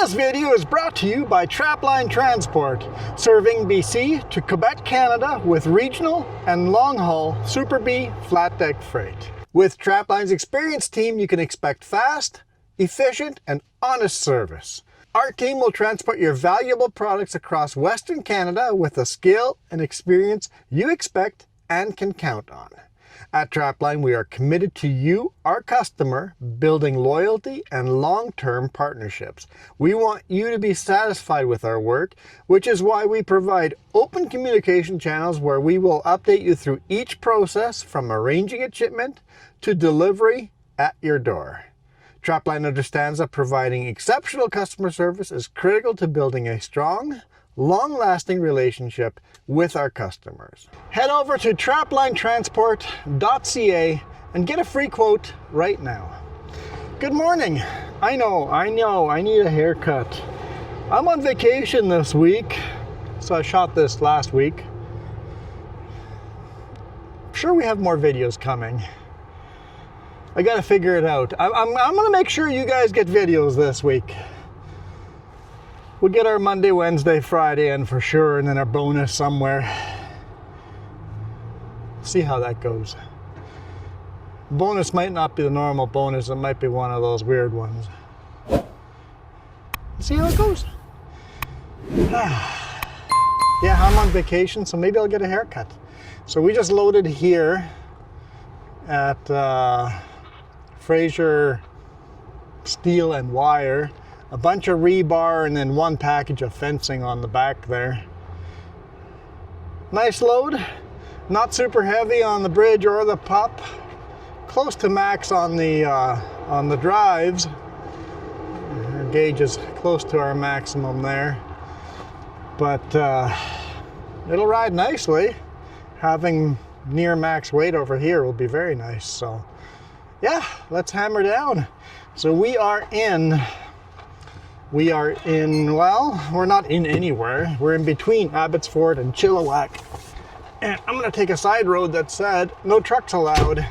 This video is brought to you by Trapline Transport, serving BC to Quebec, Canada with regional and long-haul Super B flat deck freight. With Trapline's experienced team, you can expect fast, efficient, and honest service. Our team will transport your valuable products across Western Canada with the skill and experience you expect and can count on. At Trapline, we are committed to you, our customer, building loyalty and long-term partnerships. We want you to be satisfied with our work, which is why we provide open communication channels where we will update you through each process from arranging a shipment to delivery at your door. Trapline understands that providing exceptional customer service is critical to building a strong, long-lasting relationship with our customers. Head over to traplinetransport.ca and get a free quote right now. Good morning. I know, I need a haircut. I'm on vacation this week, so I shot this last week. I'm sure we have more videos coming. I gotta figure it out. I'm gonna make sure you guys get videos this week. We'll get our Monday, Wednesday, Friday in for sure, and then our bonus somewhere. See how that goes. Bonus might not be the normal bonus, it might be one of those weird ones. See how it goes. Yeah, I'm on vacation, so maybe I'll get a haircut. So we just loaded here at Fraser Steel and Wire. A bunch of rebar and then one package of fencing on the back there. Nice load, not super heavy on the bridge or the pup. Close to max on the drives. Our gauge is close to our maximum there, but it'll ride nicely. Having near max weight over here will be very nice. So yeah, let's hammer down. So we are in, well, we're not in anywhere. We're in between Abbotsford and Chilliwack. And I'm gonna take a side road that said, no trucks allowed.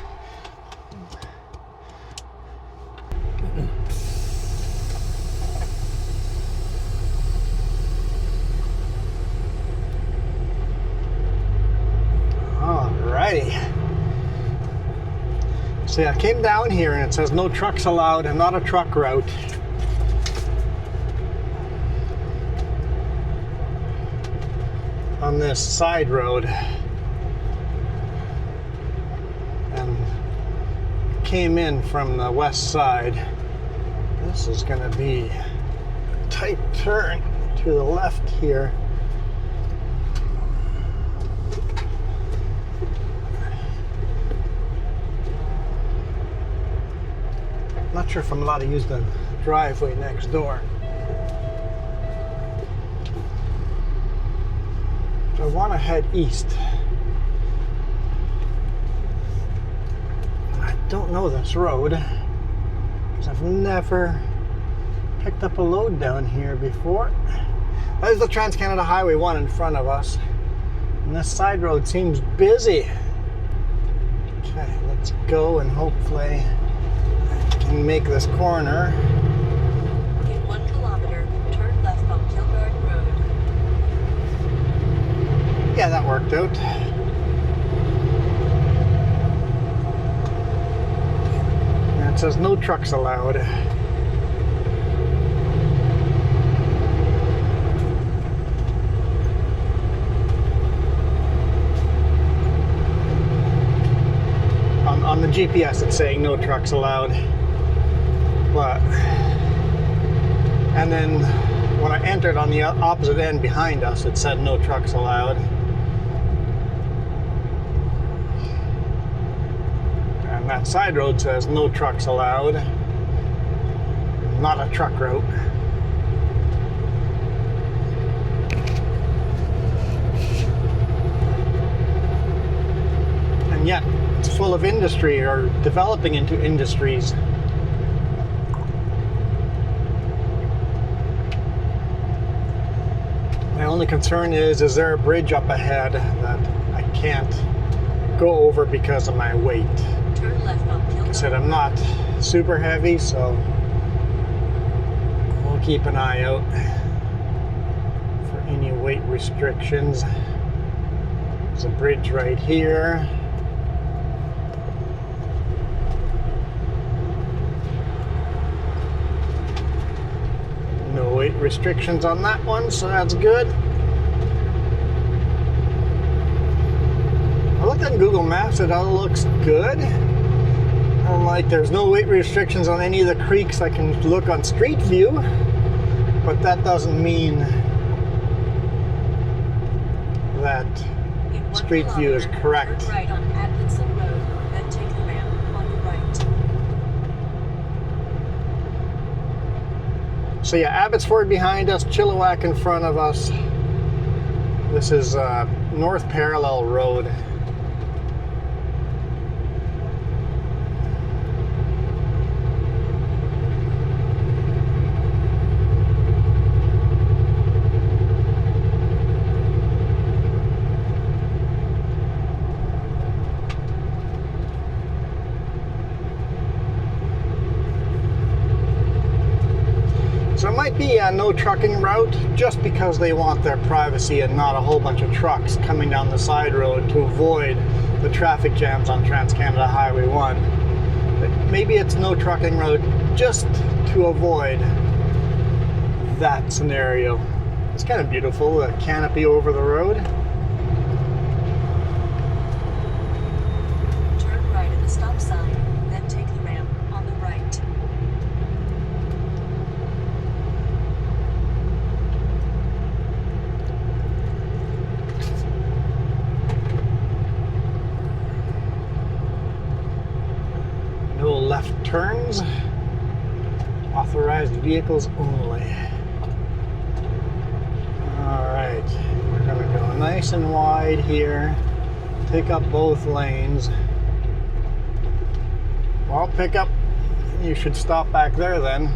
Alrighty. See, I came down here and it says no trucks allowed and not a truck route. On this side road, and came in from the west side. This is going to be a tight turn to the left here. Not sure if I'm allowed to use the driveway next door. I want to head east. I don't know this road because I've never picked up a load down here before. There's the Trans-Canada Highway 1 in front of us. And this side road seems busy. Okay, let's go and hopefully I can make this corner. In 1 kilometer, turn left on Kilgard Road. Yeah, that worked out. And it says no trucks allowed. On the GPS it's saying no trucks allowed. But, and then when I entered on the opposite end behind us, it said no trucks allowed. And that side road says no trucks allowed. Not a truck route. And yet, it's full of industry or developing into industries. My only concern is there a bridge up ahead that I can't go over because of my weight? Turn left on Kilgard. Like I said, I'm not super heavy, so we'll keep an eye out for any weight restrictions. There's a bridge right here. No weight restrictions on that one, so that's good. I looked on Google Maps, it all looks good. I'm like, there's no weight restrictions on any of the creeks I can look on Street View, but that doesn't mean that Street View is correct. Turn right on Atkinson Road, then take the ramp on the right. So yeah, Abbotsford behind us, Chilliwack in front of us. This is North Parallel Road. So it might be a no trucking route just because they want their privacy and not a whole bunch of trucks coming down the side road to avoid the traffic jams on Trans-Canada Highway 1. But maybe it's no trucking route just to avoid that scenario. It's kind of beautiful, the canopy over the road. Turn right at the stop sign, then take the ramp on the right. No left turns, authorized vehicles only. Alright, we're going to go nice and wide here, pick up both lanes. Well, pick up, you should stop back there then.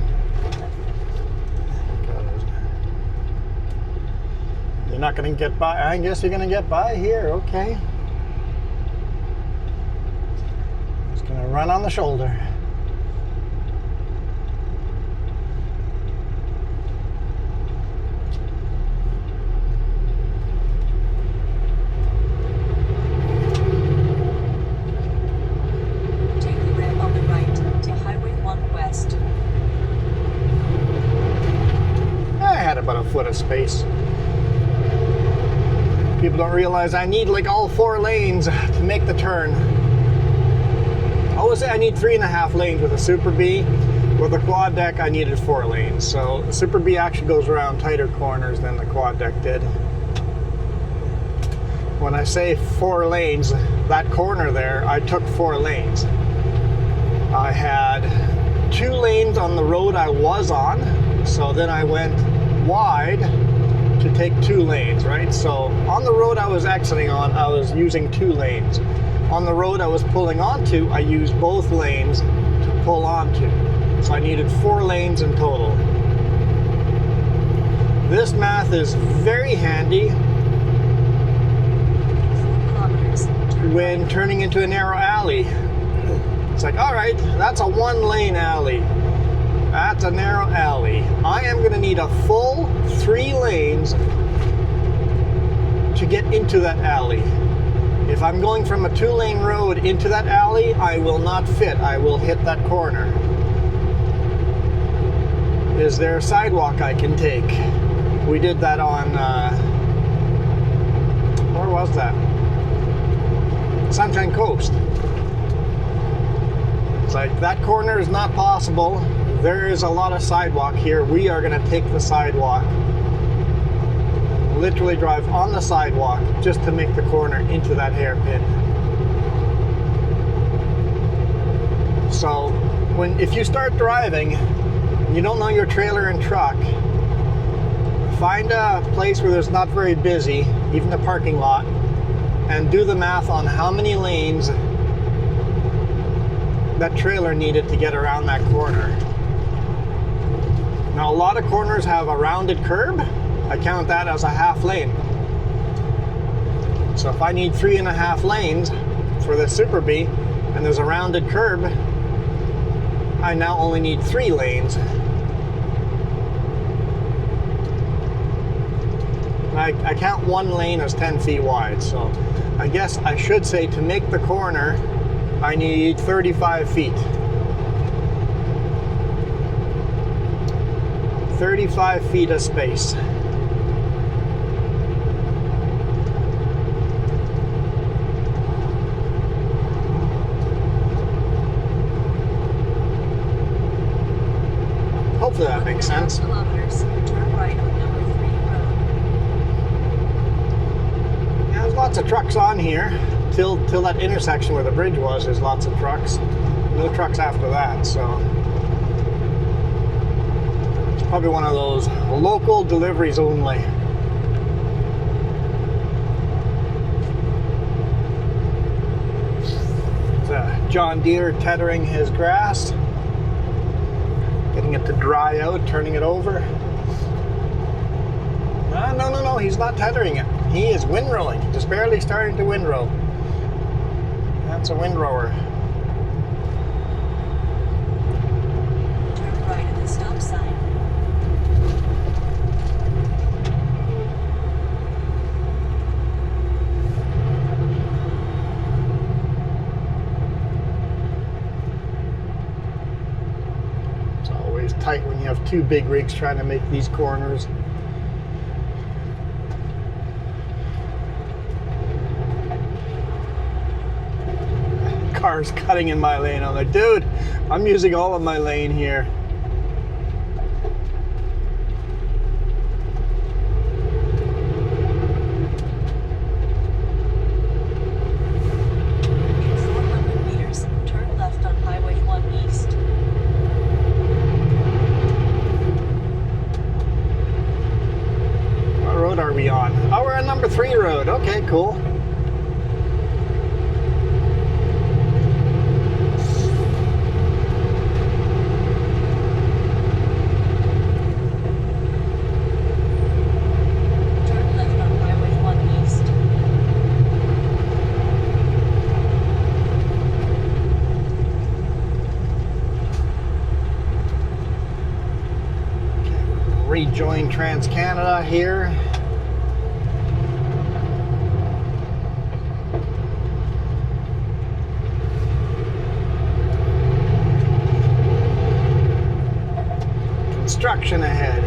You're not going to get by, I guess you're going to get by here, okay. Gonna run on the shoulder. Take the ramp on the right to Highway 1 West. I had about a foot of space. People don't realize I need like all 4 lanes to make the turn. I always say I need 3.5 lanes with a Super B. With a quad deck, I needed 4 lanes. So the Super B actually goes around tighter corners than the quad deck did. When I say 4 lanes, that corner there, I took 4 lanes. I had 2 lanes on the road I was on, so then I went wide to take 2 lanes, right? So on the road I was exiting on, I was using 2 lanes. On the road I was pulling onto, I used both lanes to pull onto. So I needed 4 lanes in total. This math is very handy 4 kilometers. when turning into a narrow alley. It's like, all right, that's a 1-lane alley. That's a narrow alley. I am going to need a full 3 lanes to get into that alley. If I'm going from a 2-lane road into that alley, I will not fit. I will hit that corner. Is there a sidewalk I can take? We did that on, where was that? Sunshine Coast. It's like, that corner is not possible. There is a lot of sidewalk here. We are going to take the sidewalk. Literally drive on the sidewalk just to make the corner into that hairpin. So if you start driving, you don't know your trailer and truck, find a place where there's not very busy, even the parking lot, and do the math on how many lanes that trailer needed to get around that corner. Now a lot of corners have a rounded curb. I count that as a half lane. So if I need 3.5 lanes for the Super B and there's a rounded curb, I now only need 3 lanes. I count one lane as 10 feet wide, so I guess I should say to make the corner, I need 35 feet. 35 feet of space. Hopefully that makes sense. Kilometers, turn right on number 3 road. Yeah, there's lots of trucks on here. Till that intersection where the bridge was, there's lots of trucks. No trucks after that, so it's probably one of those local deliveries only. There's a John Deere tethering his grass, getting it to dry out, turning it over. No, he's not tethering it. He is windrowing, just barely starting to windrow. That's a windrower. Turn right at the stop sign. It's always tight when you have two big rigs trying to make these corners. Cars cutting in my lane. I'm like, dude, I'm using all of my lane here. In 400 meters, turn left on Highway 1 East. What road are we on? Oh, we're on number 3 road. Okay, cool. Rejoin Trans-Canada here. Construction ahead.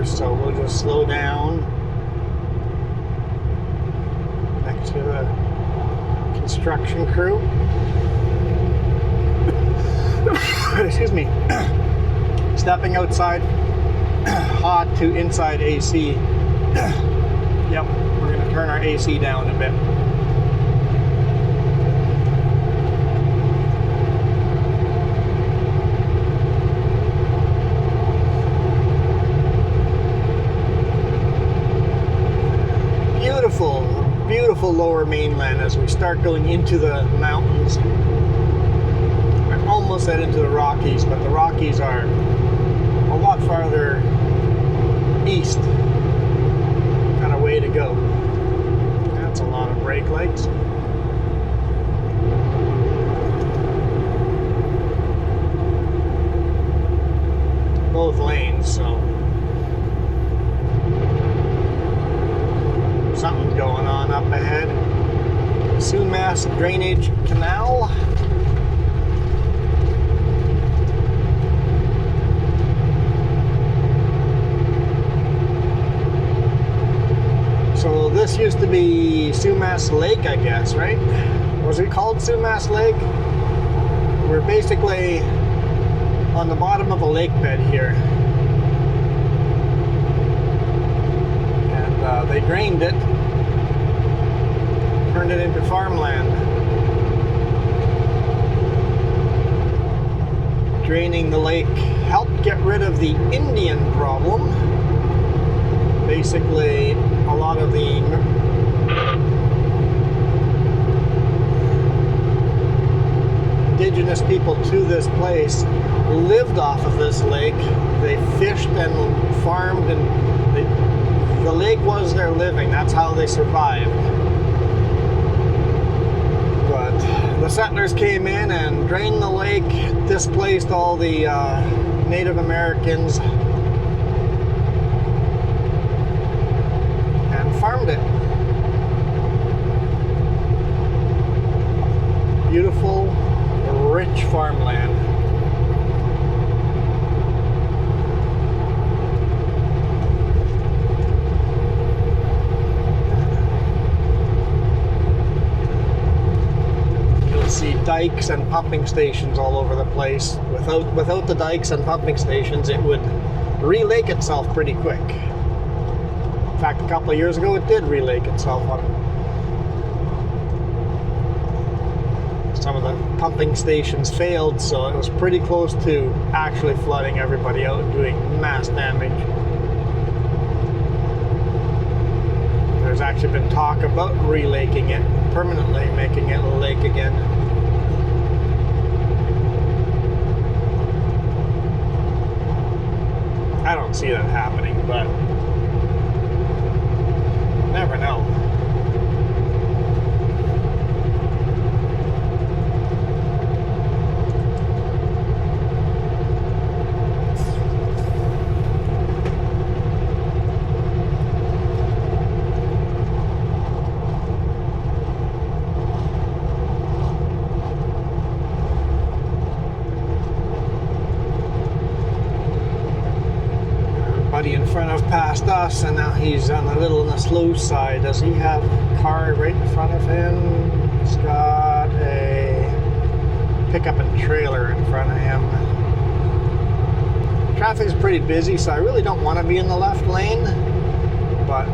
So we'll just slow down next to the construction crew. Excuse me. Stepping outside hot to inside AC. Yep, we're going to turn our AC down a bit. Beautiful lower mainland as we start going into the mountains. We're almost headed into the Rockies, but the Rockies are a lot farther east. Got a way to go. That's a lot of brake lights. Both lanes, so something's going on up ahead. Sumass Drainage Canal. So this used to be Sumass Lake, I guess, right? Was it called Sumass Lake? We're basically on the bottom of a lake bed here. And they drained it, turned it into farmland. Draining the lake helped get rid of the Indian problem. Basically, a lot of the indigenous people to this place lived off of this lake. They fished and farmed, and the lake was their living. That's how they survived. But the settlers came in and drained the lake, displaced all the Native Americans, and farmed it. Beautiful, rich farmland. You'll see dikes and pumping stations all over the place. Without the dikes and pumping stations, it would relake itself pretty quick. In fact, a couple of years ago, it did relake itself on some of the pumping stations failed, so it was pretty close to actually flooding everybody out and doing mass damage. There's actually been talk about relaking it, permanently making it a lake again. I don't see that happening, but never know. In front of past us, and now he's on a little on the slow side. Does he have a car right in front of him? He's got a pickup and trailer in front of him. Traffic is pretty busy, so I really don't want to be in the left lane, but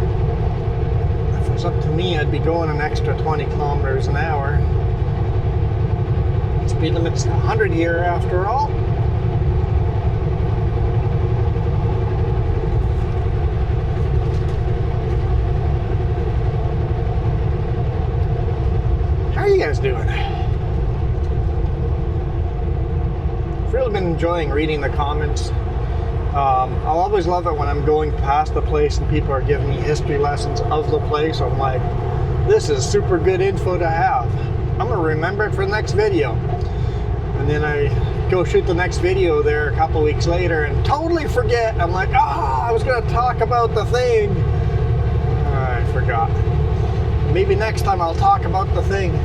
if it was up to me, I'd be going an extra 20 kilometers an hour. Speed limit's 100 here after all. How are you guys doing? I've really been enjoying reading the comments. I'll always love it when I'm going past the place and people are giving me history lessons of the place. I'm like, this is super good info to have. I'm gonna remember it for the next video. And then I go shoot the next video there a couple weeks later and totally forget. I'm like, I was gonna talk about the thing. I forgot. Maybe next time I'll talk about the thing.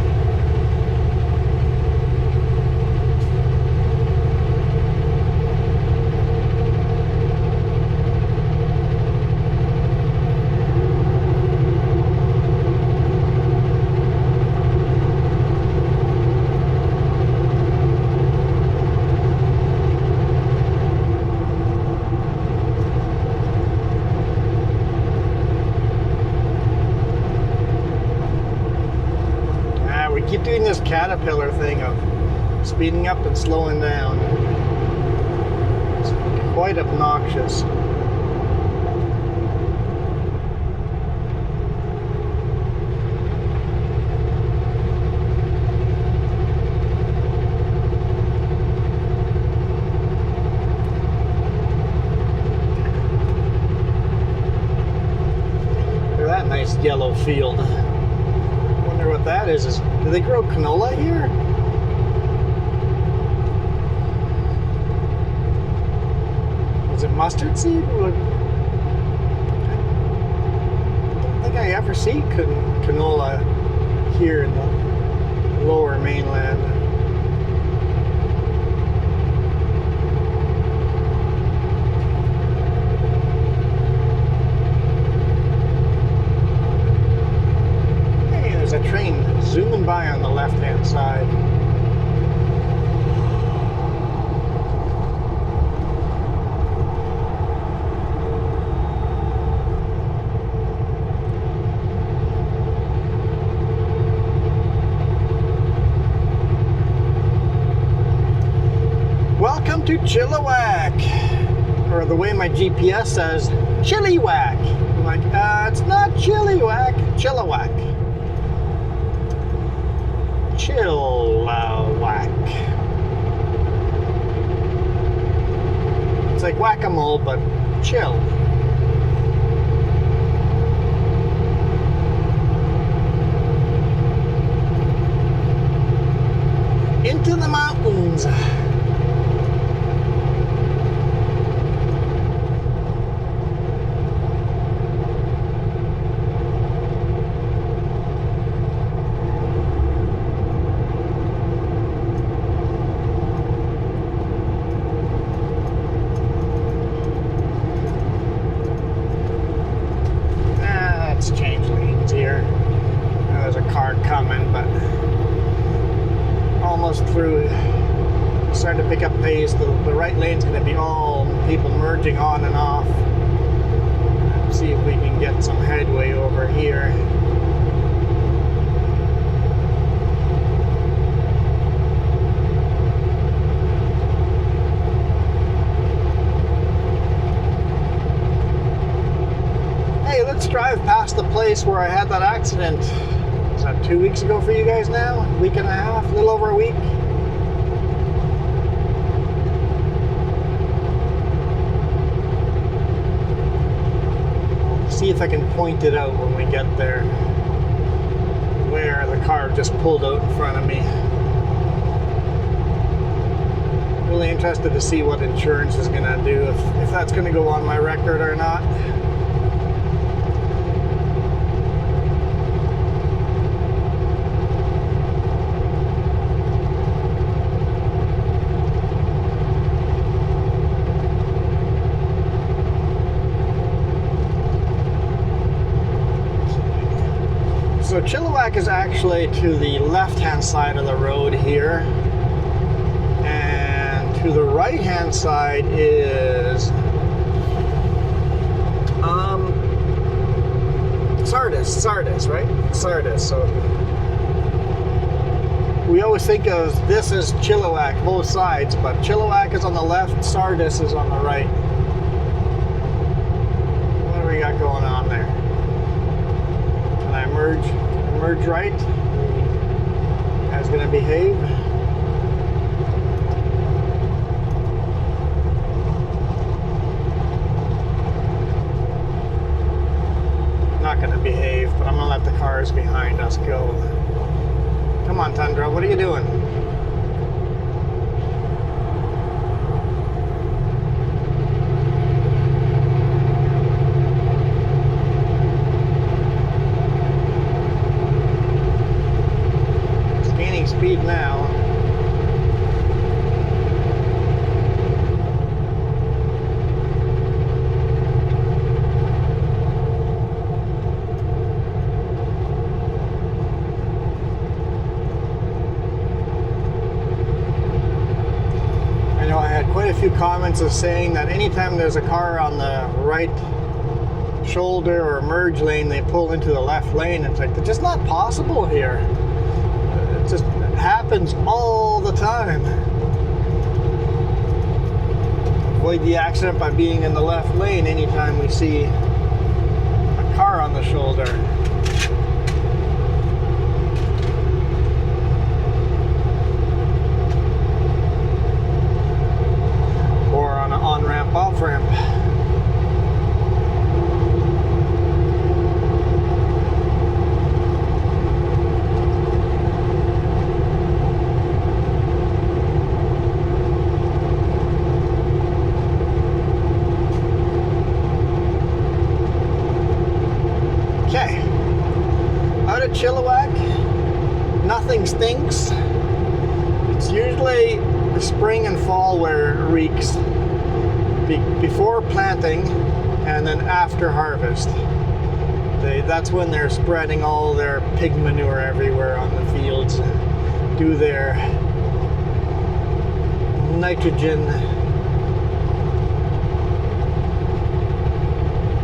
Keep doing this caterpillar thing of speeding up and slowing down. It's quite obnoxious. Look at that nice yellow field. What that is do they grow canola here? Is it mustard seed? I don't think I ever see canola here in the lower mainland. A train zooming by on the left-hand side. Welcome to Chilliwack. or the way my GPS says, Chilliwack. I'm like, it's not Chilliwack, Chilliwack. Chilliwack. It's like whack-a-mole, but chill. Into the mountains. Let's change lanes here. There's a car coming, but almost through, starting to pick up pace. The right lane's going to be all people merging on and off. See if we can get some headway over here. Hey, let's drive past the place where I had that accident. Is that 2 weeks ago for you guys now? A week and a half? A little over a week? See if I can point it out when we get there. Where the car just pulled out in front of me. Really interested to see what insurance is going to do, if that's going to go on my record or not. So Chilliwack is actually to the left-hand side of the road here, and to the right-hand side is Sardis, right? Sardis. So we always think of this as Chilliwack, both sides, but Chilliwack is on the left, Sardis is on the right. What do we got going on there? Can I merge right? Guy's gonna behave. Not gonna behave, but I'm gonna let the cars behind us go. Come on, Tundra, what are you doing? Speed now. I know I had quite a few comments of saying that anytime there's a car on the right shoulder or merge lane, they pull into the left lane. It's like, it's just not possible here. It just happens all the time. Avoid the accident by being in the left lane anytime we see a car on the shoulder. Or on an on-ramp, off-ramp. Chilliwack, nothing stinks. It's usually the spring and fall where it reeks. Before planting and then after harvest. That's when they're spreading all their pig manure everywhere on the fields. Do their nitrogen,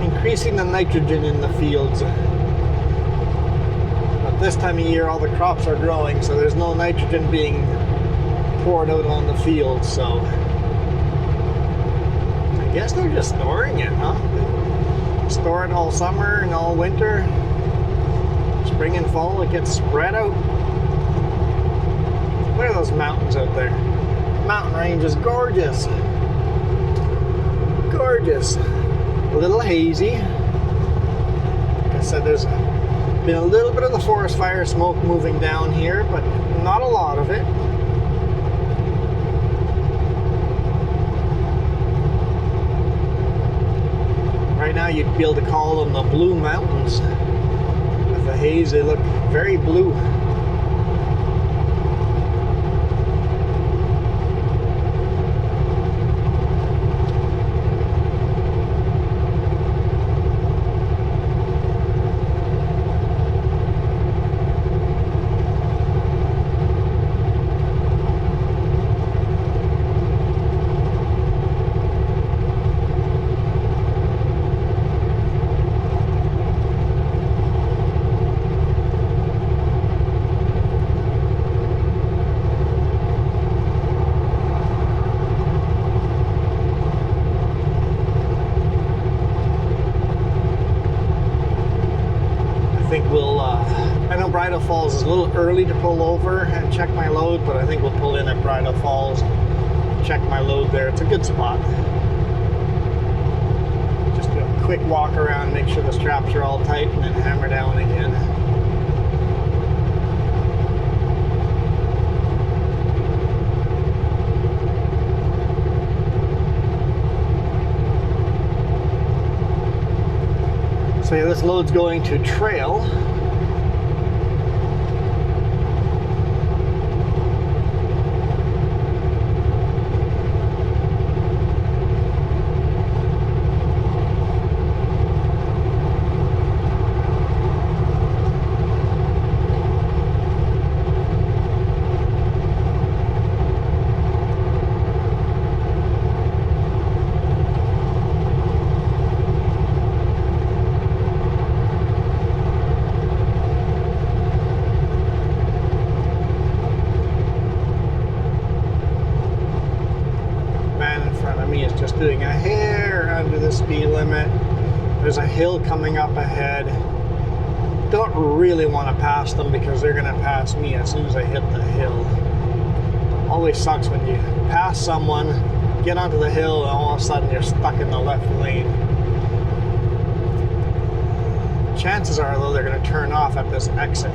increasing the nitrogen in the fields. This time of year all the crops are growing, so there's no nitrogen being poured out on the field, so I guess they're just storing it, huh? They store it all summer and all winter. Spring and fall, it gets spread out. Look at those mountains out there. Mountain range is gorgeous. Gorgeous. A little hazy. Like I said, there's been a little bit of the forest fire smoke moving down here, but not a lot of it. Right now you'd be able to call them the Blue Mountains. With the haze, they look very blue. I know Bridal Falls is a little early to pull over and check my load, but I think we'll pull in at Bridal Falls, check my load there. It's a good spot. Just do a quick walk around, make sure the straps are all tight, and then hammer down again. So yeah, this load's going to Trail. Doing a hair under the speed limit. There's a hill coming up ahead. Don't really want to pass them because they're going to pass me as soon as I hit the hill. Always sucks when you pass someone, get onto the hill, and all of a sudden you're stuck in the left lane. Chances are, though, they're going to turn off at this exit.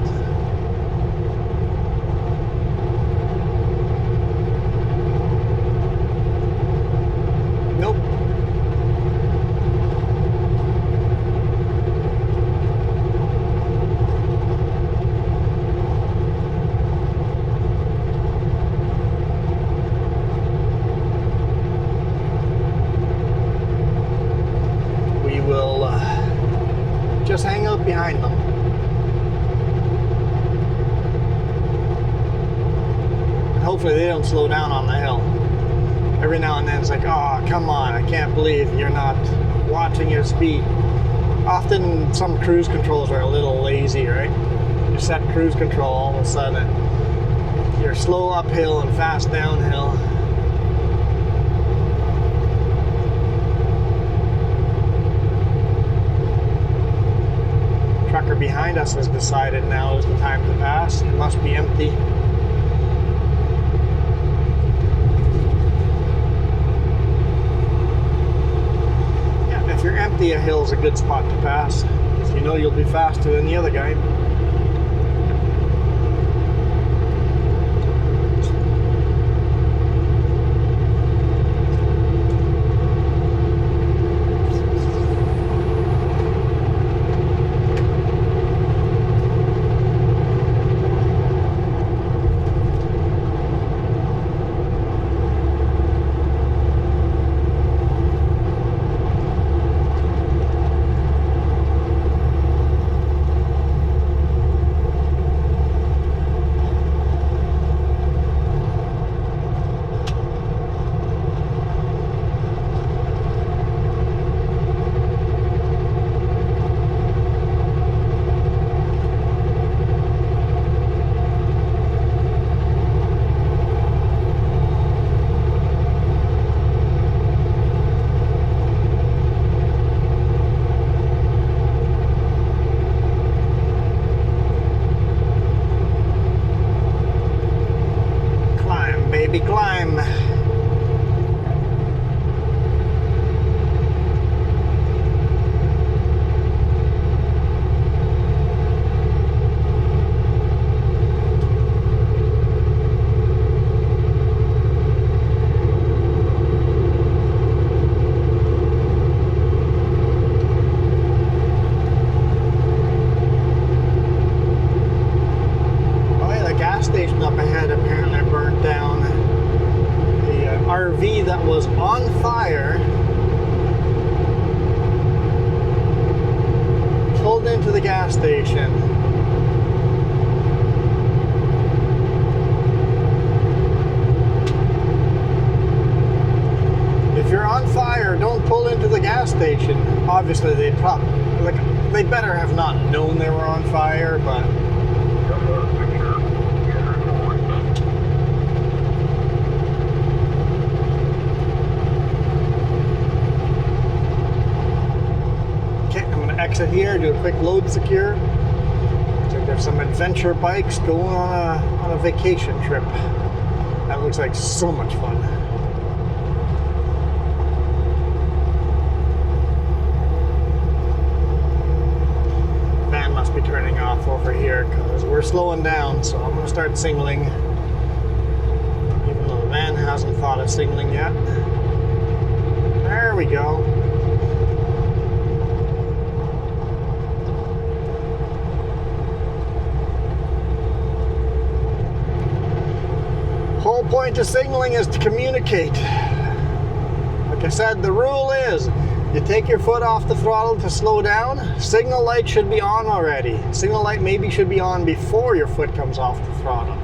Just hang out behind them. Hopefully they don't slow down on the hill. Every now and then it's like, oh, come on, I can't believe you're not watching your speed. Often some cruise controls are a little lazy, right? You set cruise control, all of a sudden you're slow uphill and fast downhill. Trucker behind us has decided now is the time to pass. It must be empty. Yeah, if you're empty, a hill's a good spot to pass, because you know you'll be faster than the other guy. baby, climb. Station up ahead apparently burnt down. The RV that was on fire pulled into the gas station. If you're on fire, don't pull into the gas station. Obviously, they better have not known they were on fire, but exit here, do a quick load secure. Looks like there's some adventure bikes going on a vacation trip. That looks like so much fun. Van must be turning off over here because we're slowing down, so I'm going to start signaling. Even though the van hasn't thought of signaling yet. There we go. Whole point of signaling is to communicate. Like I said, the rule is you take your foot off the throttle to slow down. Signal light should be on already. Signal light maybe should be on before your foot comes off the throttle.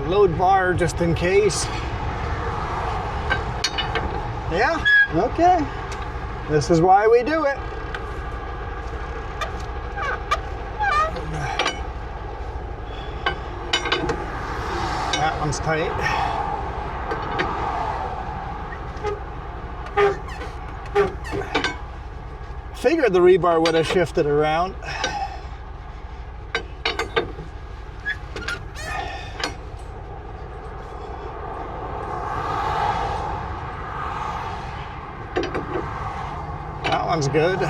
Load bar just in case. Yeah, okay. This is why we do it. That one's tight. Figured the rebar would have shifted around. That one's good.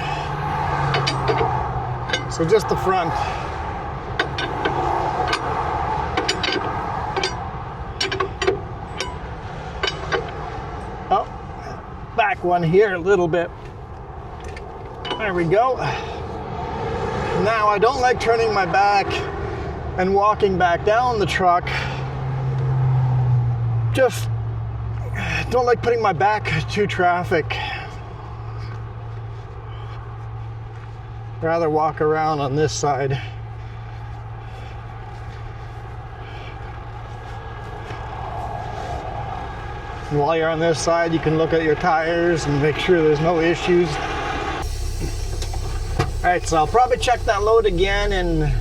So just the front. Oh, back one here a little bit. There we go. Now I don't like turning my back and walking back down the truck. Just don't like putting my back to traffic. Rather walk around on this side. And while you're on this side, you can look at your tires and make sure there's no issues. All right, so I'll probably check that load again in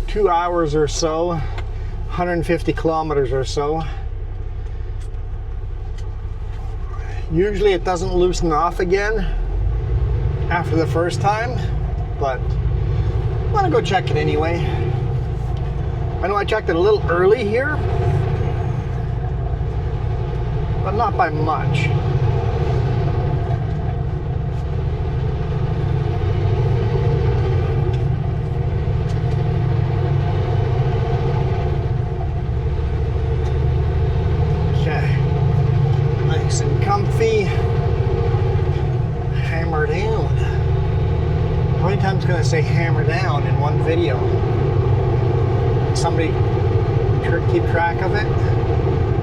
2 hours or so, 150 kilometers or so. Usually it doesn't loosen off again after the first time, but I'm gonna go check it anyway. I know I checked it a little early here, but not by much. Okay, nice and comfy. Hammer down. How many times can I say hammer down in one video? Somebody keep track of it?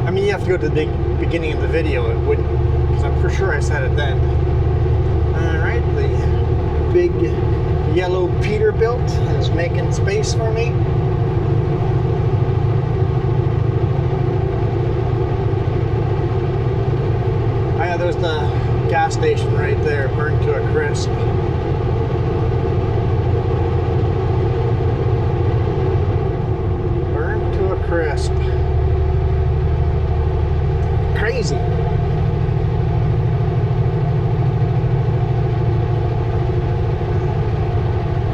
I mean, you have to go to the beginning of the video. It wouldn't, because I'm for sure I said it then. Alright, the big yellow Peterbilt is making space for me. there's the gas station right there, burnt to a crisp. Burnt to a crisp. Crazy.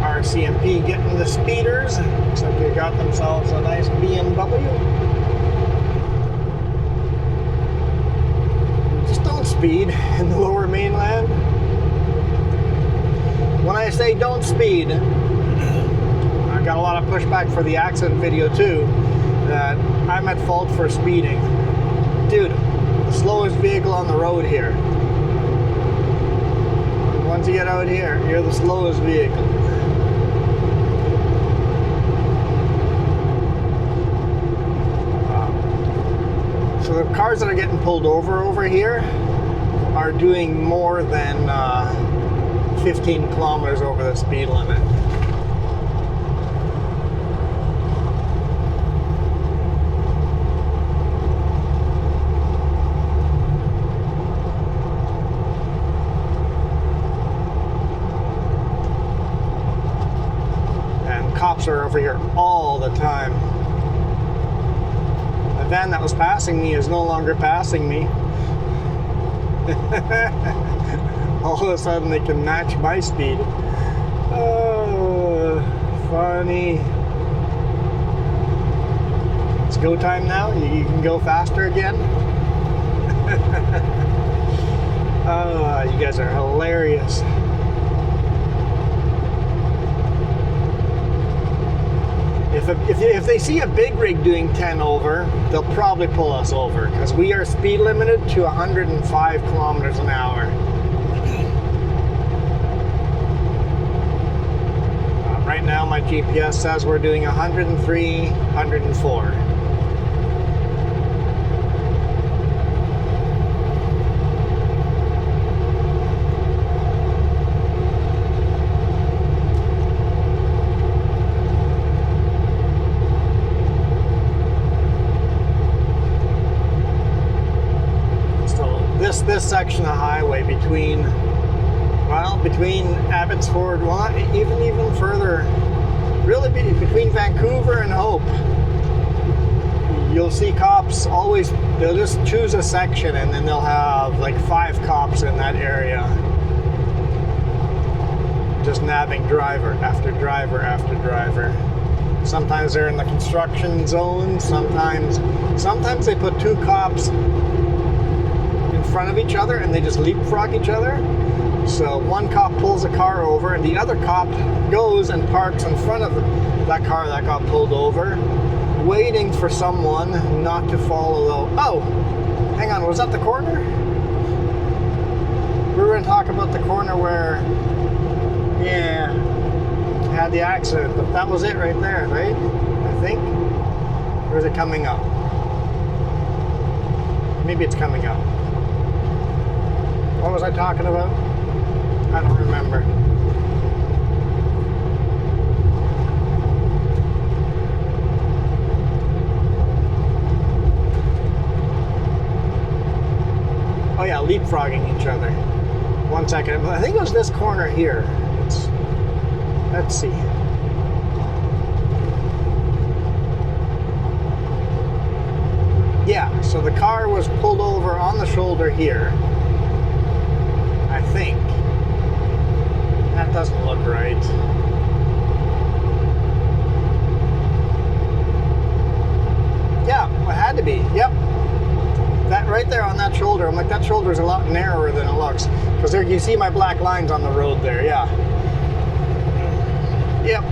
RCMP getting the speeders. Looks like they got themselves a nice BMW. Just don't speed in the lower mainland. When I say don't speed, I got a lot of pushback for the accident video too, that I'm at fault for speeding. Dude, the slowest vehicle on the road here. Once you get out here, you're the slowest vehicle. So the cars that are getting pulled over here are doing more than 15 kilometers over the speed limit. Cops are over here all the time. The van that was passing me is no longer passing me. All of a sudden they can match my speed. Oh, funny. It's go time now. You can go faster again. Oh, you guys are hilarious. If they see a big rig doing 10 over, they'll probably pull us over because we are speed limited to 105 kilometers an hour. Right now my GPS says we're doing 103, 104. This section of highway between Abbotsford, well, even further, really between Vancouver and Hope, you'll see cops always, they'll just choose a section and then they'll have like 5 cops in that area just nabbing driver after driver after driver. Sometimes they're in the construction zone, sometimes they put 2 cops front of each other and they just leapfrog each other. So one cop pulls a car over and the other cop goes and parks in front of that car that got pulled over, waiting for someone not to follow. Oh, hang on, was that the corner? We were going to talk about the corner where, yeah, had the accident, but that was it right there, right? I think. Or is it coming up? Maybe it's coming up. What was I talking about? I don't remember. Oh yeah, leapfrogging each other. 1 second. I think it was this corner here. Let's see. Yeah, so the car was pulled over on the shoulder here. I think. That doesn't look right. Yeah, it had to be. Yep. That right there on that shoulder. I'm like, that shoulder is a lot narrower than it looks. Because there you see my black lines on the road there. Yeah. Yep.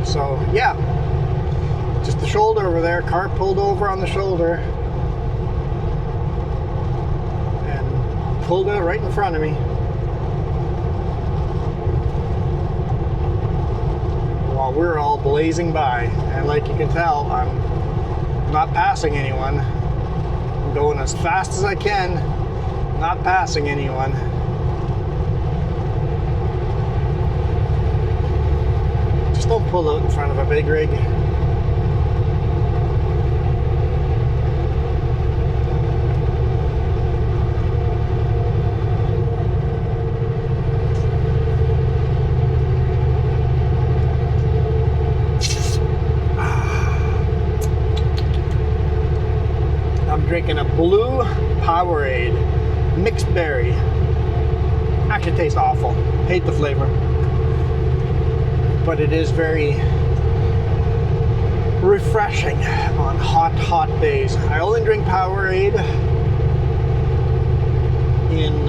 So, yeah. Just the shoulder over there. Car pulled over on the shoulder. Pulled it right in front of me. While we're all blazing by. And like you can tell, I'm not passing anyone. I'm going as fast as I can, not passing anyone. Just don't pull out in front of a big rig. drinking a blue Powerade mixed berry. Actually tastes awful. Hate the flavor. But it is very refreshing on hot days. I only drink Powerade in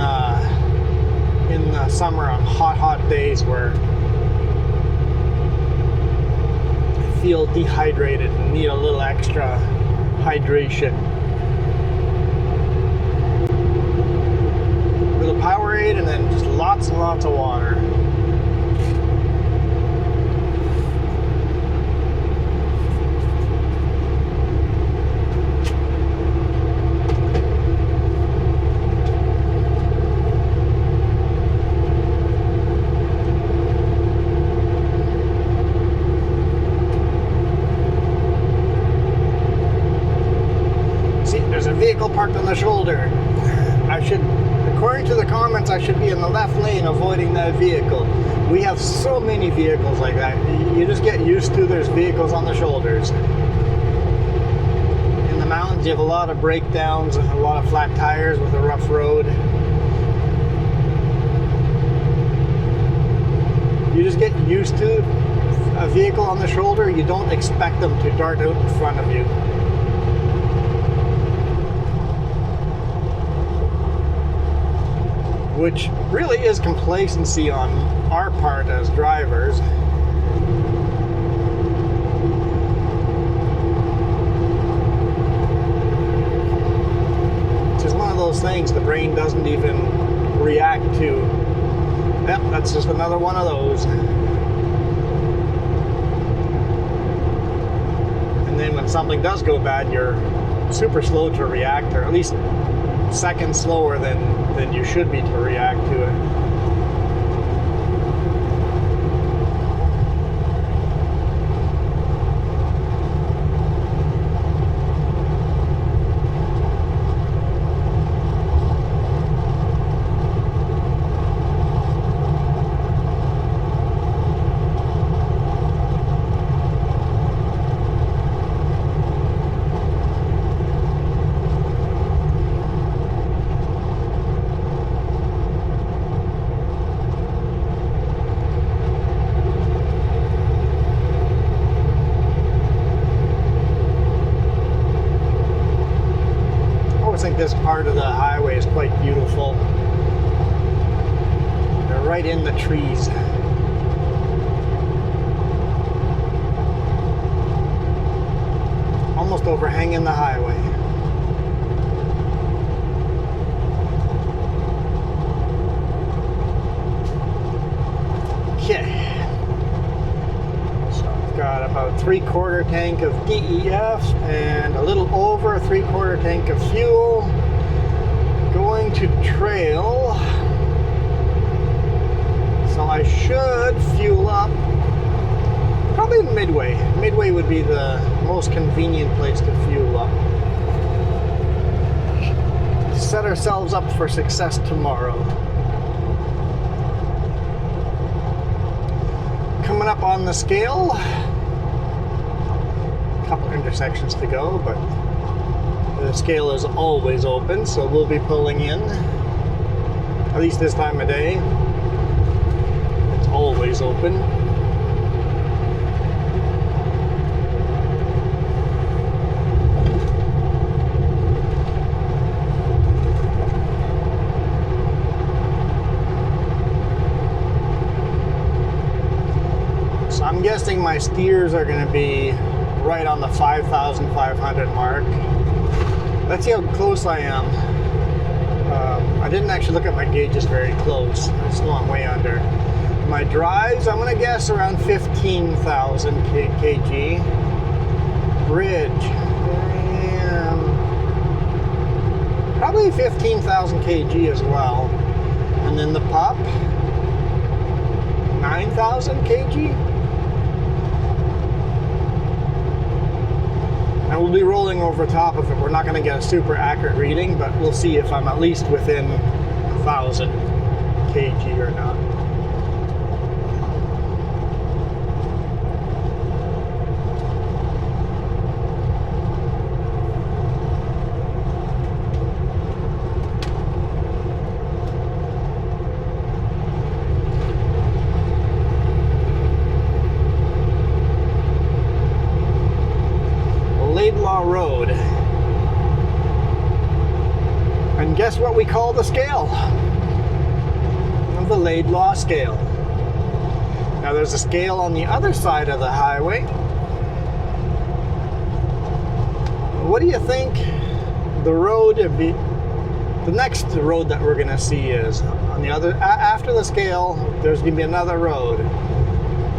the summer on hot days where I feel dehydrated and need a little extra hydration. A little Powerade and then just lots and lots of water. Vehicle parked on the shoulder. According to the comments, I should be in the left lane avoiding that vehicle. We have so many vehicles like that. You just get used to there's vehicles on the shoulders. In the mountains, you have a lot of breakdowns, a lot of flat tires with a rough road. You just get used to a vehicle on the shoulder. You don't expect them to dart out in front of you. Which really is complacency on our part as drivers. It's just one of those things the brain doesn't even react to. Yep, that's just another one of those. And then when something does go bad, you're super slow to react, or at least seconds slower than you should be to react to it. This part of the highway is quite beautiful. They're right in the trees. Almost overhanging the highway. Okay. So I've got about 3/4 tank of DEF and a little over a 3/4 tank of fuel. Going to trail. So I should fuel up probably in Midway. Midway would be the most convenient place to fuel up. Set ourselves up for success tomorrow. Coming up on the scale. A couple intersections to go, but the scale is always open, so we'll be pulling in, at least this time of day. It's always open. So I'm guessing my steers are going to be right on the 5,500 mark. Let's see how close I am. I didn't actually look at my gauges very close. It's still I'm way under. My drives, I'm gonna guess around 15,000 kg. Bridge, probably 15,000 kg as well. And then the pup, 9,000 kg. And we'll be rolling over top of it. We're not going to get a super accurate reading, but we'll see if I'm at least within 1,000 kg or not. guess what we call the scale? The Laidlaw scale. Now there's a scale on the other side of the highway. What do you think the road the next road that we're going to see is? On the other, after the scale, there's going to be another road.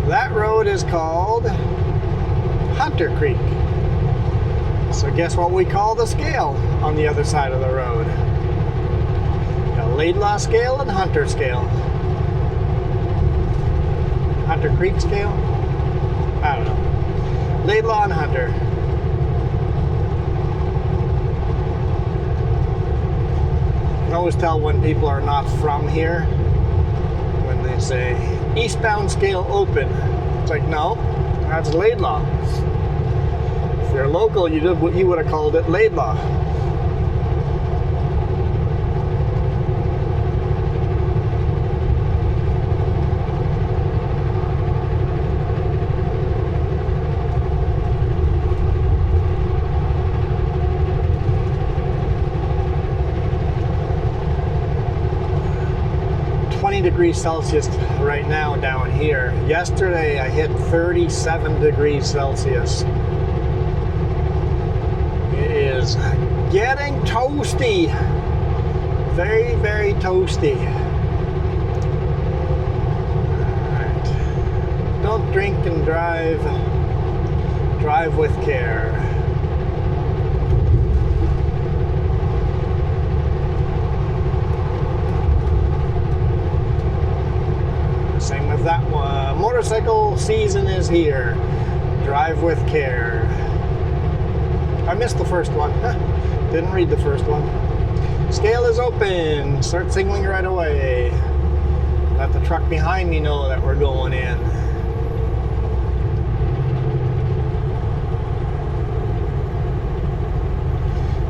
That road is called Hunter Creek. So guess what we call the scale on the other side of the road? The Laidlaw scale and Hunter scale. Hunter Creek scale? I don't know. Laidlaw and Hunter. You can always tell when people are not from here when they say eastbound scale open. It's like, no, that's Laidlaw. If you're local, you would have called it Laidlaw. Degrees Celsius right now down here. Yesterday I hit 37 degrees Celsius. It is getting toasty. Very, very toasty. Alright. Don't drink and drive. Drive with care. Same with that one. Motorcycle season is here. Drive with care. I missed the first one. Didn't read the first one. Scale is open. Start signaling right away. Let the truck behind me know that we're going in.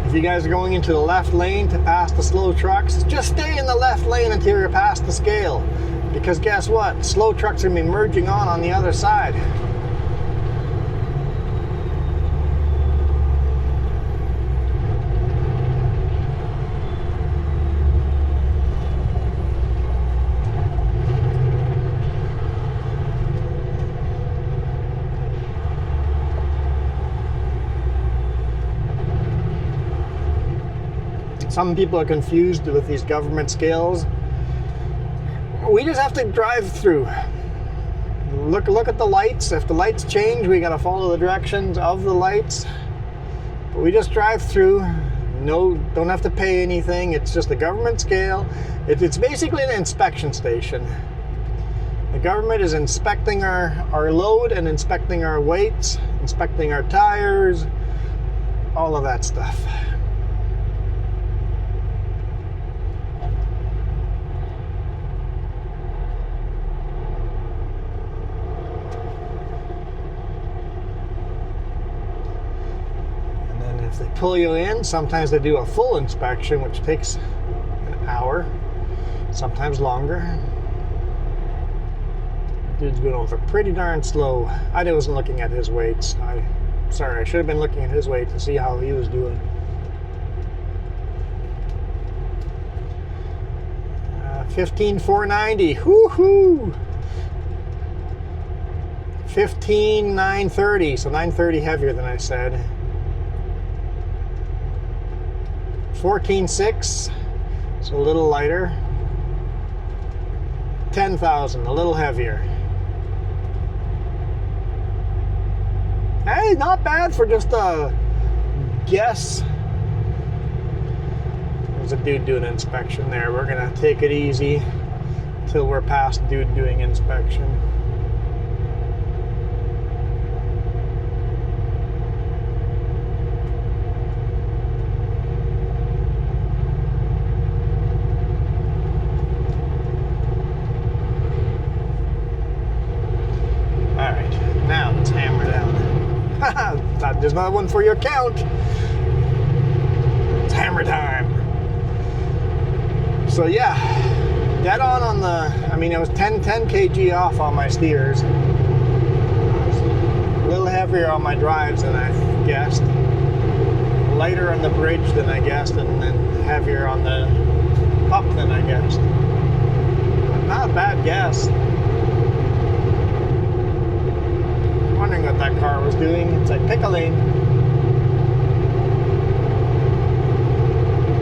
If you guys are going into the left lane to pass the slow trucks, just stay in the left lane until you're past the scale. Because guess what? Slow trucks are going to be merging on the other side. Some people are confused with these government scales. We just have to drive through. Look at the lights. If the lights change, we got to follow the directions of the lights. But we just drive through. No, don't have to pay anything. It's just a government scale. It's basically an inspection station. The government is inspecting our load and inspecting our weights, inspecting our tires, all of that stuff. They pull you in. Sometimes they do a full inspection, which takes an hour, sometimes longer. Dude's going over pretty darn slow. I wasn't looking at his weights. Sorry, I should have been looking at his weight to see how he was doing. 15,490. Woohoo! 15,930. So 930 heavier than I said. 14.6, so a little lighter. 10,000, a little heavier. Hey, not bad for just a guess. There's a dude doing inspection there. We're gonna take it easy until we're past dude doing inspection. There's another one for your count. It's hammer time. So yeah, dead on the, I mean, it was 10 kg off on my steers. A little heavier on my drives than I guessed. A lighter on the bridge than I guessed, and then heavier on the up than I guessed. Not a bad guess. Wondering what that car was doing. It's like, pick a lane.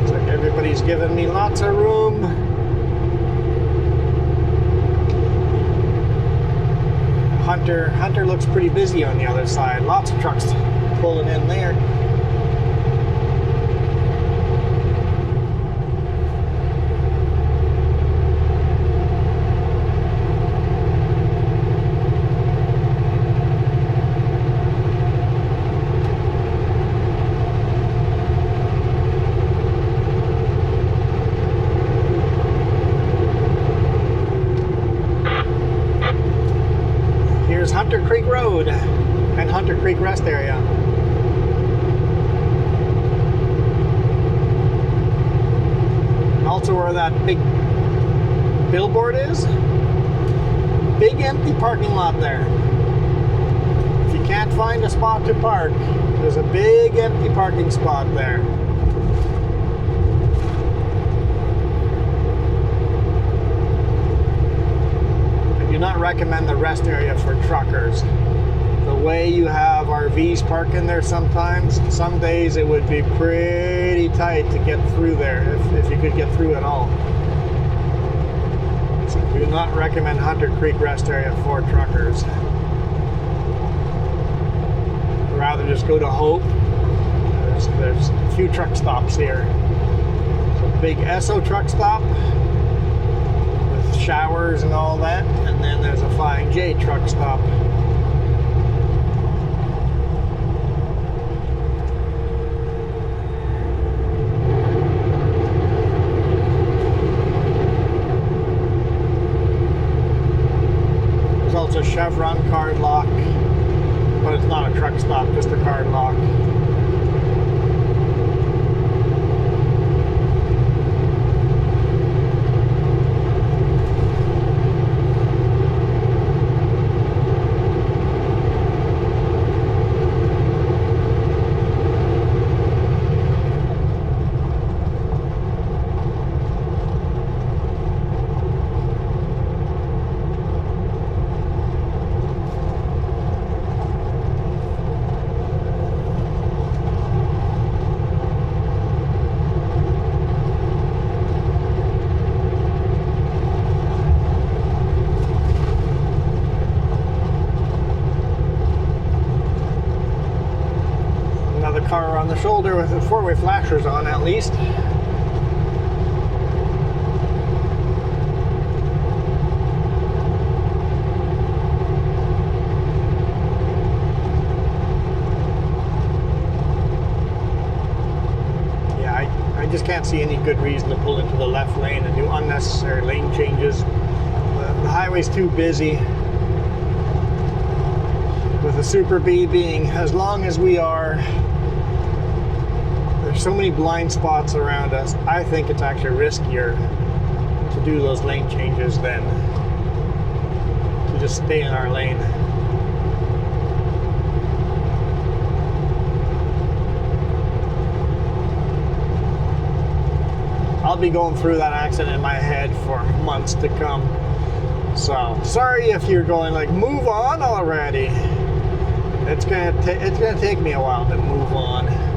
It's like everybody's giving me lots of room. Hunter looks pretty busy on the other side. Lots of trucks pulling in there. Hunter Creek Road and Hunter Creek Rest Area. Also where that big billboard is. Big empty parking lot there. If you can't find a spot to park, there's a big empty parking spot there. Do not recommend the rest area for truckers. The way you have RVs park in there sometimes, some days it would be pretty tight to get through there, if you could get through at all. So do not recommend Hunter Creek Rest Area for truckers. Rather just go to Hope. There's a few truck stops here. So big Esso truck stop. Showers and all that, and then there's a Flying J truck stop. There's also Chevron card lock, but it's not a truck stop, just a card lock. Car on the shoulder with the four-way flashers on, at least. Yeah, I just can't see any good reason to pull into the left lane and do unnecessary lane changes. The highway's too busy. With the Super B being as long as we are, there's so many blind spots around us. I think it's actually riskier to do those lane changes than to just stay in our lane. I'll be going through that accident in my head for months to come. So sorry if you're going like, move on already. It's gonna take me a while to move on.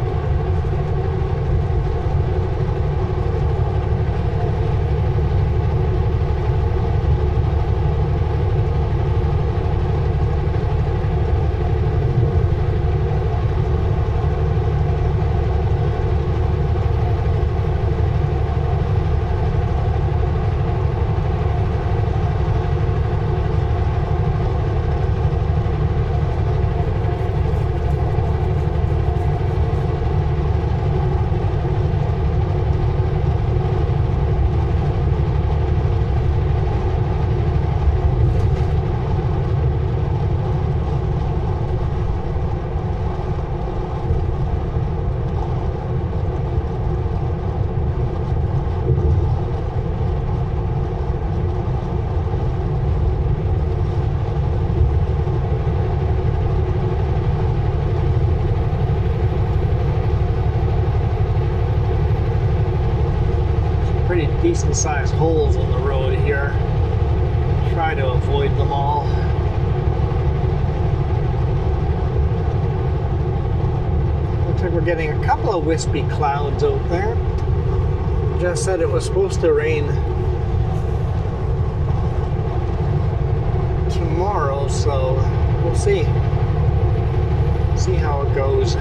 decent sized holes in the road here. Try to avoid them all. Looks like we're getting a couple of wispy clouds out there. Just said it was supposed to rain tomorrow, so we'll see. See how it goes.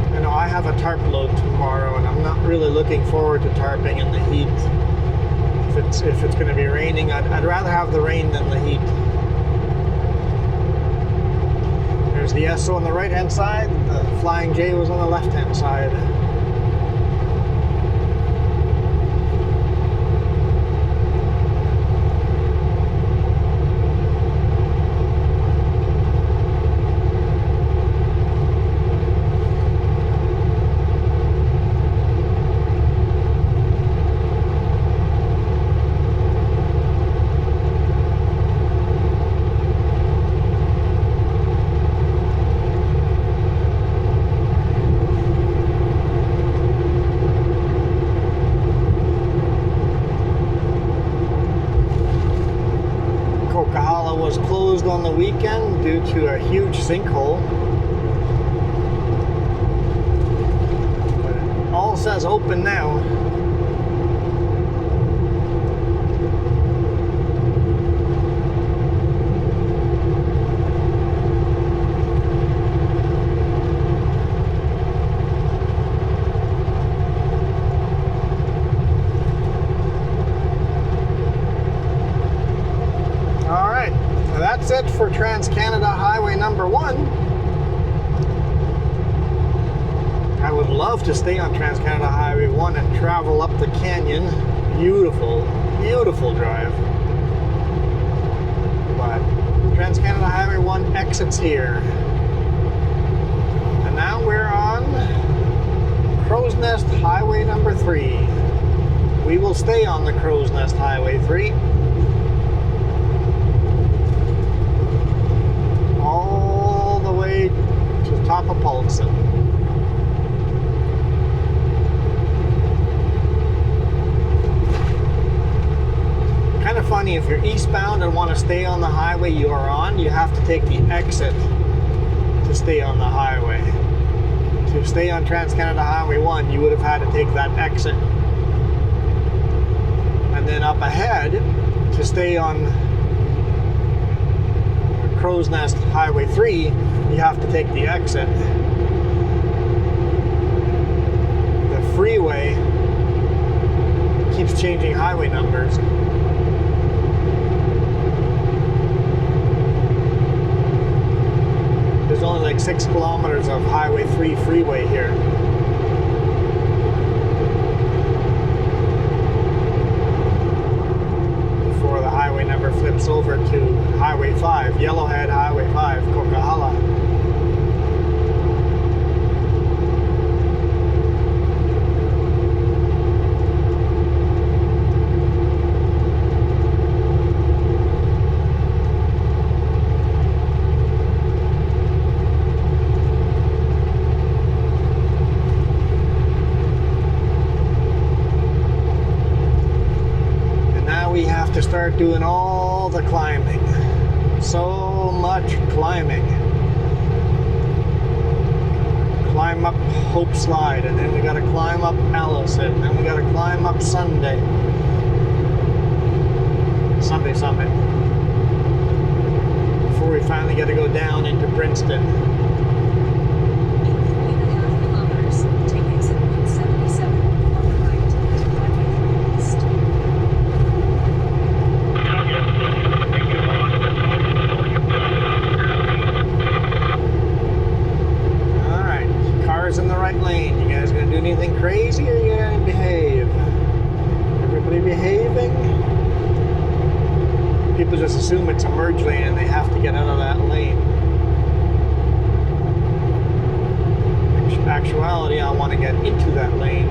I know I have a tarp load tomorrow, and I'm not really looking forward to tarping in the heat. If it's going to be raining, I'd rather have the rain than the heat. There's the SO on the right hand side. The Flying J was on the left hand side. On the weekend due to a huge sinkhole. But it all says open now. That's it for Trans-Canada Highway number 1. I would love to stay on Trans-Canada Highway 1 and travel up the canyon. Beautiful, beautiful drive. But Trans-Canada Highway 1 exits here. And now we're on Crow's Nest Highway number 3. We will stay on the Crow's Nest Highway 3. All the way to the top of Paulson. Kind of funny, if you're eastbound and want to stay on the highway you are on, you have to take the exit to stay on the highway. To stay on Trans-Canada Highway 1, you would have had to take that exit. And then up ahead, to stay on Crow's Nest Highway 3, you have to take the exit. The freeway keeps changing highway numbers. There's only like 6 kilometers of Highway 3 freeway here. Before the highway number flips over to Highway 5, Yellowhead Highway 5, Coquihalla. To start doing all the climbing. So much climbing. Climb up Hope Slide, and then we gotta climb up Allison, and then we gotta climb up Sunday Summit before we finally get to go down into Princeton. In the right lane. You guys gonna do anything crazy, or you gonna behave? Everybody behaving? People just assume it's a merge lane and they have to get out of that lane. In actuality, I want to get into that lane.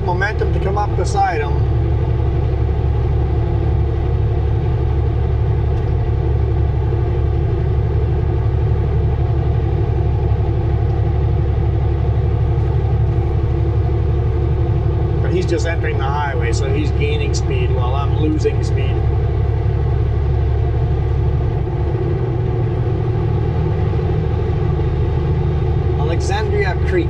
Momentum to come up beside him. But he's just entering the highway, so he's gaining speed while I'm losing speed. Alexandria Creek.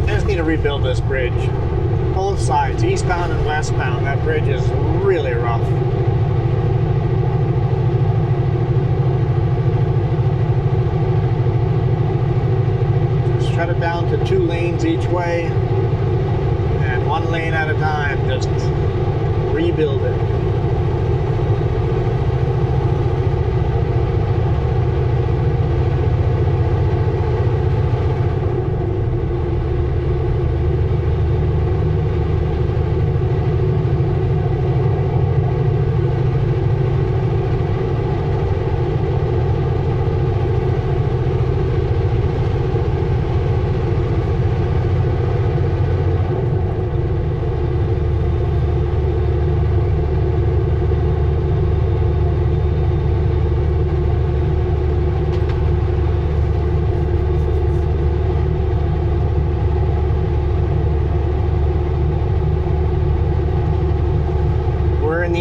I just need to rebuild this bridge. Both sides, eastbound and westbound. That bridge is really rough. Just shut it down to 2 lanes each way. 1 lane at a time, just rebuild it.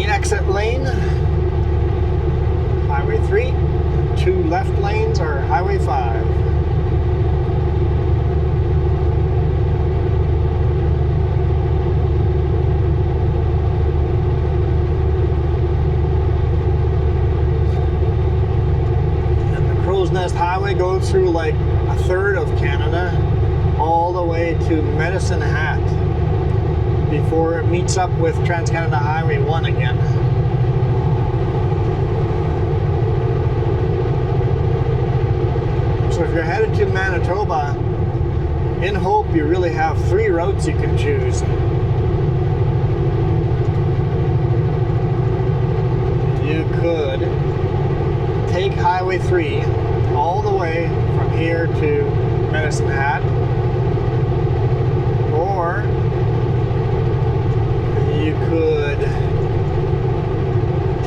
Exit lane, Highway 3, 2 left lanes are Highway 5. And the Crow's Nest Highway goes through like a third of Canada, all the way to Medicine Hat, before it meets up with Trans-Canada Highway 1 again. So if you're headed to Manitoba, in Hope you really have 3 routes you can choose. You could take Highway 3 all the way from here to Medicine Hat, or you could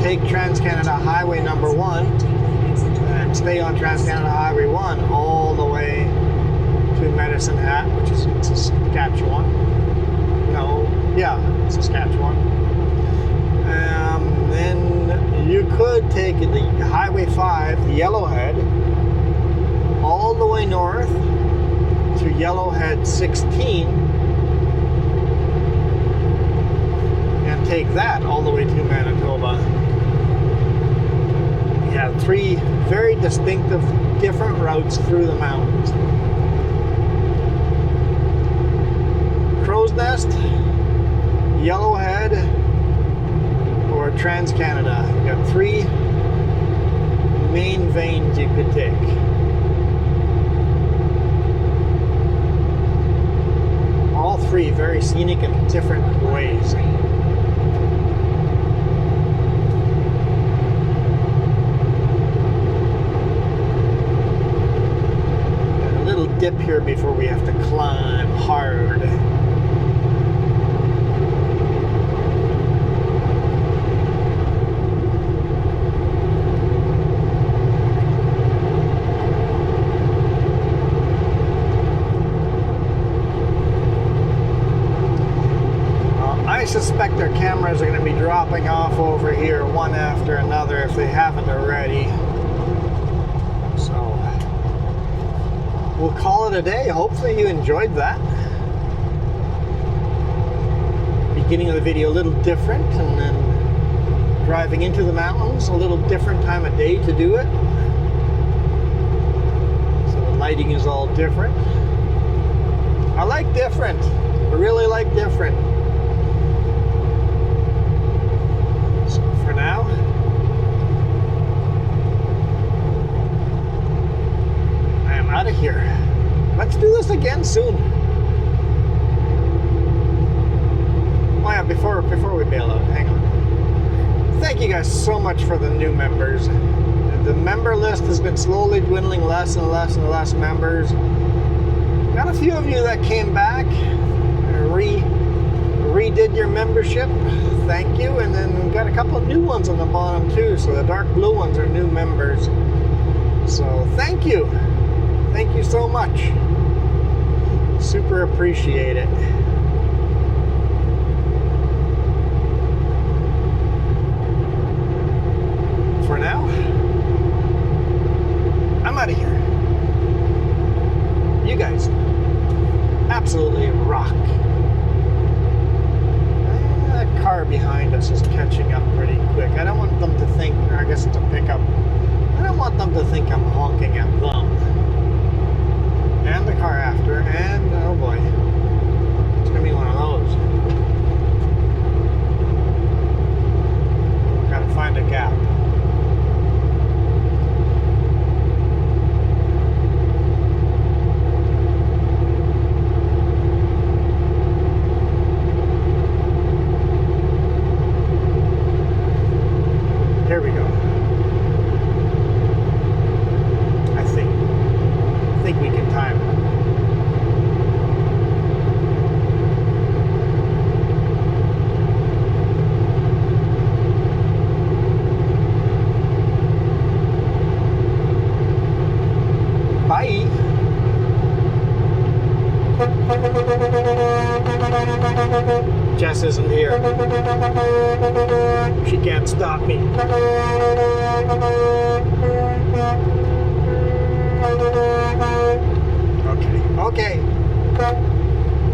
take Trans-Canada Highway number 1 and stay on Trans-Canada Highway 1 all the way to Medicine Hat, which is in Saskatchewan. Saskatchewan. Then you could take the Highway 5, the Yellowhead, all the way north to Yellowhead 16, take that all the way to Manitoba. You have 3 very distinctive, different routes through the mountains. Crow's Nest, Yellowhead, or Trans-Canada. You got 3 main veins you could take. All 3 very scenic in different ways. Dip here before we have to climb hard. I suspect their cameras are going to be dropping off over here one after another if they haven't already. So we'll call it a day. Hopefully you enjoyed that. Beginning of the video a little different, and then driving into the mountains, a little different time of day to do it. So the lighting is all different. I like different. I really like different. So for now, I am out of here. Let's do this again soon. Oh yeah, before we bail out, hang on. Thank you you guys so much for the new members. The member list has been slowly dwindling, less and less members. Got a few of you that came back, redid your membership. Thank you. And then we've got a couple of new ones on the bottom too. So the dark blue ones are new members. So thank you. Thank you so much. Super appreciate it. For now, I'm out of here. You guys absolutely rock. That car behind us is catching up pretty quick. I don't want them to think, or I guess it's a pickup. I don't want them to think I'm honking at them. And the car after, and oh boy, it's gonna be one of those. Gotta find a gap. Here we go. I think we can time it. Bye. Jess isn't here. She can't stop me. Okay.